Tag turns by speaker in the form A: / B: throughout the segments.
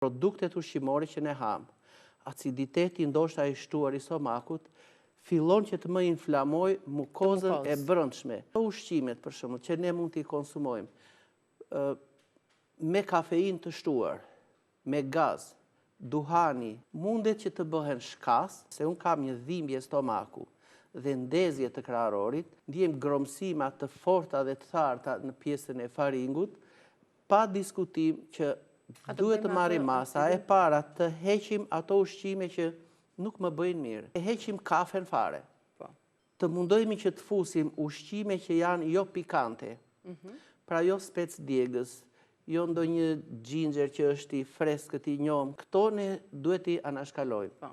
A: produktet ushqimore që ne ham, aciditeti ndoshta i shtuar i stomakut, fillon që të më inflamoj mukozën e brendshme. Ushqimet, për shembull, që ne mund t'i konsumojmë me kafeinë të shtuar, me gaz, duhani, mundet që të bëhen shkas, se unë kam një dhimbje stomaku dhe ndezje të kraharorit, ndjem gromësima të forta dhe të tharta në pjesën e faringut, pa diskutim që duhet të marrim masa e para të heqim ato ushqime që nuk më bëjnë mirë. E heqim kafen fare. Të mundohemi që të fusim ushqime që janë jo pikante, pra jo spec djegës, jo ndonjë ginger që është i freskët i njohëm. Këto ne duhet i anashkalojmë.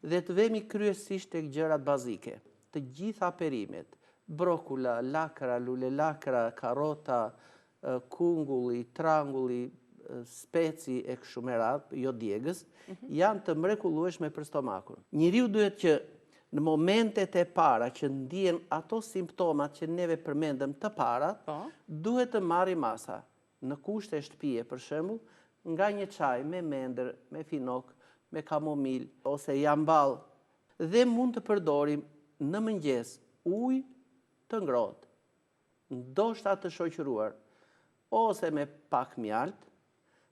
A: Dhe të vemi kryesisht tek gjërat bazike. Të gjitha perimet, brokula, lakra, lule lakra, karrota, kungulli, trangulli, speci e kështu me radhë, jo djegës, janë të mrekullueshme për stomakun. Njeriu duhet që në momentet e para që ndjen ato simptomat që neve përmendëm të parat, duhet të marri masa. Në kushte shtëpie, për shembull, nga një çaj me mendër, me finok, me kamomil ose jamball, dhe mund të përdorim në mëngjes ujë të ngrohtë, ndoshta të shoqëruar ose me pak mjalt,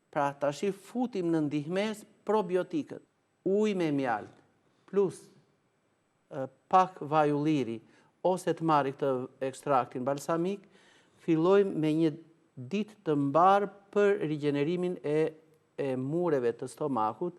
A: pra tash i futim në ndihmes probiotikët. Ujë me mjalt plus pak vaj ulliri ose të marri këtë ekstraktin balsamik, fillojmë me një ditë të mbarë për rigjenerimin e mureve të stomakut